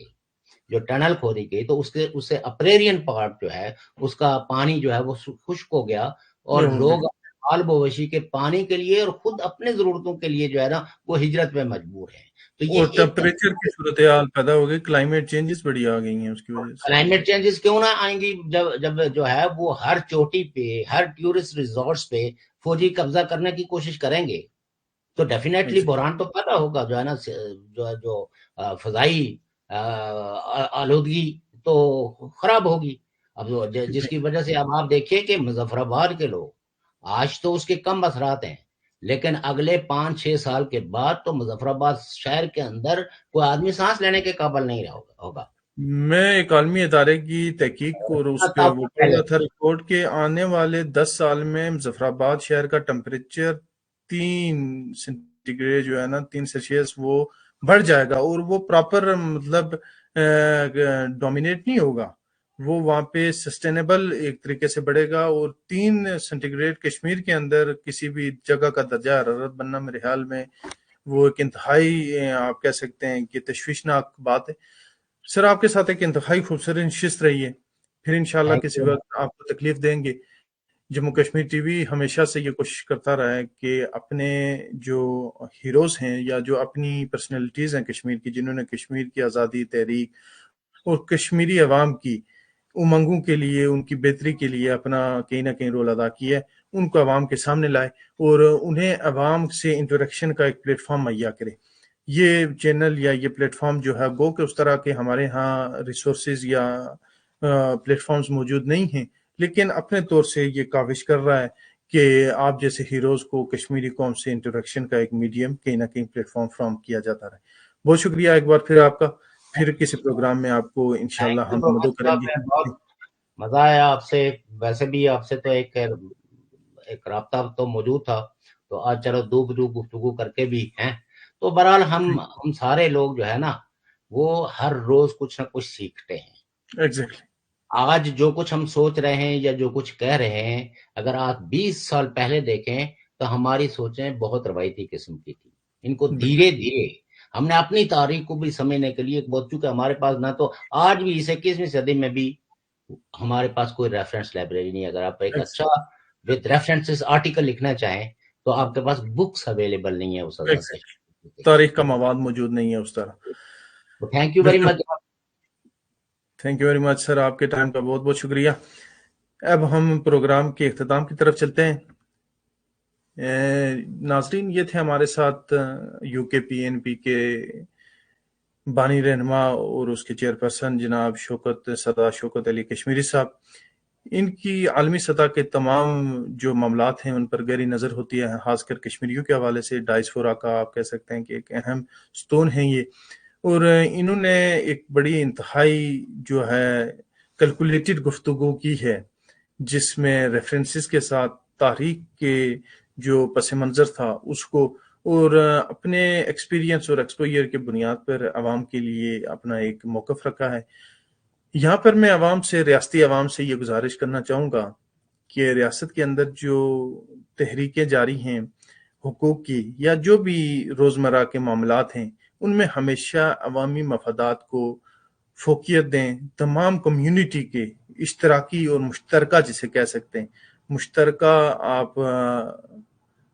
جو ٹنل کھودی گئی تو اس سے اپریرین پارٹ جو ہے اس کا پانی جو ہے وہ خشک ہو گیا، اور ہو گیا۔ لوگ مال مویشی کے پانی کے لیے اور خود اپنے ضرورتوں کے لیے جو ہے نا وہ ہجرت میں مجبور ہیں۔ تو اور یہ ایک ٹیمپریچر کی صورتحال پیدا ہو گئی، کلائمیٹ چینجز بڑی آ گئی ہیں اس کی وجہ سے۔ کلائمیٹ چینجز کیوں نہ آئیں گی، جب جو ہے وہ ہر چوٹی پہ، ہر ٹورسٹ ریزورٹس پہ فوجی قبضہ کرنے کی کوشش کریں گے، تو ڈیفینیٹلی ایگزیکٹ بحران تو پیدا ہوگا جو ہے نا، جو فضائی آلودگی تو خراب ہوگی۔ اب جس کی وجہ سے اب آپ دیکھیے کہ مظفر آباد کے لوگ آج تو اس کے کم اثرات ہیں، لیکن اگلے 5-6 سال کے بعد تو مظفر آباد شہر کے اندر کوئی آدمی سانس لینے کے قابل نہیں ہوگا۔ میں ایک عالمی ادارے کی تحقیق اور اس پہ وہ پڑھ پہلے رہا تھا رپورٹ کے آنے والے 10 سال میں مظفر آباد شہر کا ٹمپریچر 3 سینٹی گریڈ جو ہے نا، 3 سیلسیس وہ بڑھ جائے گا اور وہ پراپر مطلب ڈومینیٹ نہیں ہوگا، وہ وہاں پہ سسٹینیبل ایک طریقے سے بڑھے گا، اور 3 سینٹی گریڈ کشمیر کے اندر کسی بھی جگہ کا درجہ حرارت بننا میرے خیال میں وہ ایک انتہائی آپ کہہ سکتے ہیں کہ تشویشناک بات ہے۔ سر آپ کے ساتھ ایک انتہائی خوبصورت نشست رہی ہے، پھر انشاءاللہ تھینک کسی یو وقت آپ کو تکلیف دیں گے۔ جموں کشمیر ٹی وی ہمیشہ سے یہ کوشش کرتا رہا ہے کہ اپنے جو ہیروز ہیں یا جو اپنی پرسنالٹیز ہیں کشمیر کی، جنہوں نے کشمیر کی آزادی تحریک اور کشمیری عوام کی امنگوں کے لیے، ان کی بہتری کے لیے اپنا کہیں نہ کہیں رول ادا کیا ہے، ان کو عوام کے سامنے لائے اور انہیں عوام سے انٹریکشن کا ایک پلیٹ فارم مہیا کرے۔ یہ چینل یا یہ پلیٹ فارم جو ہے گو کہ اس طرح کے ہمارے ہاں ریسورسز یا پلیٹ فارمز موجود نہیں ہیں، لیکن اپنے طور سے یہ کاوش کر رہا ہے کہ آپ جیسے ہیروز کو کشمیری قوم سے انٹریکشن کا ایک میڈیم کہیں نہ کہیں پلیٹ فارم فراہم کیا جاتا رہے۔ بہت شکریہ ایک بار پھر آپ کا، پھر کسی پروگرام میں آپ کو انشاءاللہ تھینک یو ہم سو مدعو مچ کریں صاحب، گے۔ میں بہت مزہ آیا آپ سے، ویسے بھی آپ سے تو ایک رابطہ تو موجود تھا، تو آج چلو دو گفتگو کر کے بھی ہیں، تو بہرحال ہم سارے لوگ جو ہے نا وہ ہر روز کچھ نہ کچھ سیکھتے ہیں۔ ایگزیکٹلی۔ آج جو کچھ ہم سوچ رہے ہیں یا جو کچھ کہہ رہے ہیں، اگر آپ 20 سال پہلے دیکھیں تو ہماری سوچیں بہت روایتی قسم کی تھی۔ ان کو دھیرے دھیرے ہم نے اپنی تاریخ کو بھی سمجھنے کے لیے بہت، چونکہ ہمارے پاس نہ تو آج بھی اس 21ویں صدی میں بھی ہمارے پاس کوئی ریفرنس لائبریری نہیں۔ اگر آپ ایک اچھا وتھ ریفرنسز آرٹیکل لکھنا چاہیں تو آپ کے پاس بکس اویلیبل نہیں ہے اس حضرت سے۔ تاریخ کا مواد موجود نہیں ہے اس طرح۔ Thank you very much. Thank you very much sir, آپ کے ٹائم کا بہت بہت شکریہ۔ اب ہم پروگرام کے اختتام کی طرف چلتے ہیں۔ ناظرین، یہ تھے ہمارے ساتھ یو کے پی این پی کے بانی رہنما اور اس کے چیئرپرسن جناب شوکت علی کشمیری صاحب۔ ان کی عالمی سطح کے تمام جو معاملات ہیں ان پر گہری نظر ہوتی ہے، خاص کر کشمیریوں کے حوالے سے ڈائسپورا کا آپ کہہ سکتے ہیں کہ ایک اہم ستون ہیں یہ، اور انہوں نے ایک بڑی انتہائی جو ہے کیلکولیٹڈ گفتگو کی ہے، جس میں ریفرنسز کے ساتھ تاریخ کے جو پس منظر تھا اس کو، اور اپنے ایکسپیرینس اور ایکسپوئر کے بنیاد پر عوام کے لیے اپنا ایک موقف رکھا ہے۔ یہاں پر میں عوام سے، ریاستی عوام سے یہ گزارش کرنا چاہوں گا کہ ریاست کے اندر جو تحریکیں جاری ہیں حقوق کی یا جو بھی روزمرہ کے معاملات ہیں، ان میں ہمیشہ عوامی مفادات کو فوقیت دیں، تمام کمیونٹی کے اشتراکی اور مشترکہ جسے کہہ سکتے ہیں مشترکہ آپ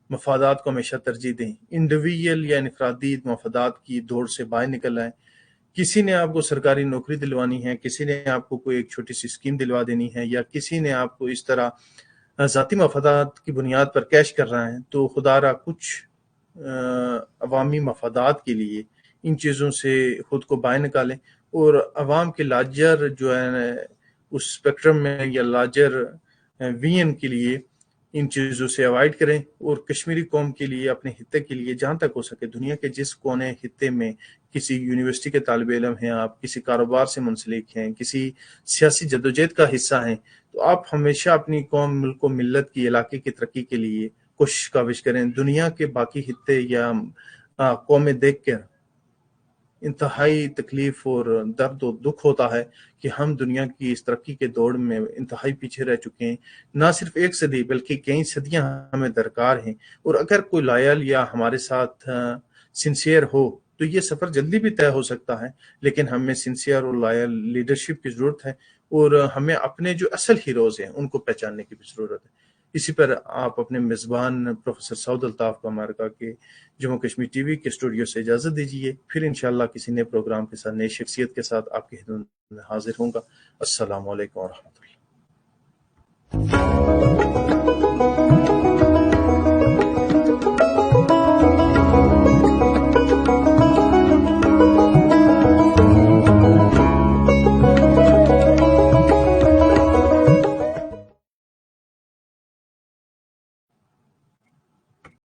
مفادات کو ہمیشہ ترجیح دیں، انڈیویجول یا انفرادی مفادات کی دوڑ سے باہر نکل آئیں۔ کسی نے آپ کو سرکاری نوکری دلوانی ہے، کسی نے آپ کو کوئی ایک چھوٹی سی اسکیم دلوا دینی ہے، یا کسی نے آپ کو اس طرح ذاتی مفادات کی بنیاد پر کیش کر رہا ہے، تو خدا را کچھ عوامی مفادات کے لیے ان چیزوں سے خود کو باہر نکالیں، اور عوام کے لاجر جو ہے اس اسپیکٹرم میں یا لاجر وی این کے لیے ان چیزوں سے اوائڈ کریں، اور کشمیری قوم کے لیے، اپنے خطے کے لیے جہاں تک ہو سکے، دنیا کے جس کونے خطے میں کسی یونیورسٹی کے طالب علم ہیں، آپ کسی کاروبار سے منسلک ہیں، کسی سیاسی جدوجہد کا حصہ ہیں، تو آپ ہمیشہ اپنی قوم، ملک و ملت کی، علاقے کی ترقی کے لیے کوشش کاوش کریں۔ دنیا کے باقی خطے یا قومیں دیکھ کر انتہائی تکلیف اور درد و دکھ ہوتا ہے کہ ہم دنیا کی اس ترقی کے دوڑ میں انتہائی پیچھے رہ چکے ہیں۔ نہ صرف ایک صدی بلکہ کئی صدیاں ہمیں درکار ہیں، اور اگر کوئی لائل یا ہمارے ساتھ سنسیئر ہو تو یہ سفر جلدی بھی طے ہو سکتا ہے، لیکن ہمیں سنسیئر اور لائل لیڈرشپ کی ضرورت ہے، اور ہمیں اپنے جو اصل ہیروز ہیں ان کو پہچاننے کی بھی ضرورت ہے۔ اسی پر آپ اپنے میزبان پروفیسر سعود الطاف کو امریکہ کے جموں کشمیر ٹی وی کے اسٹوڈیو سے اجازت دیجیے، پھر انشاءاللہ کسی نئے پروگرام کے ساتھ، نئی شخصیت کے ساتھ آپ کی خدمت میں حاضر ہوں گا۔ السلام علیکم ورحمۃ اللہ۔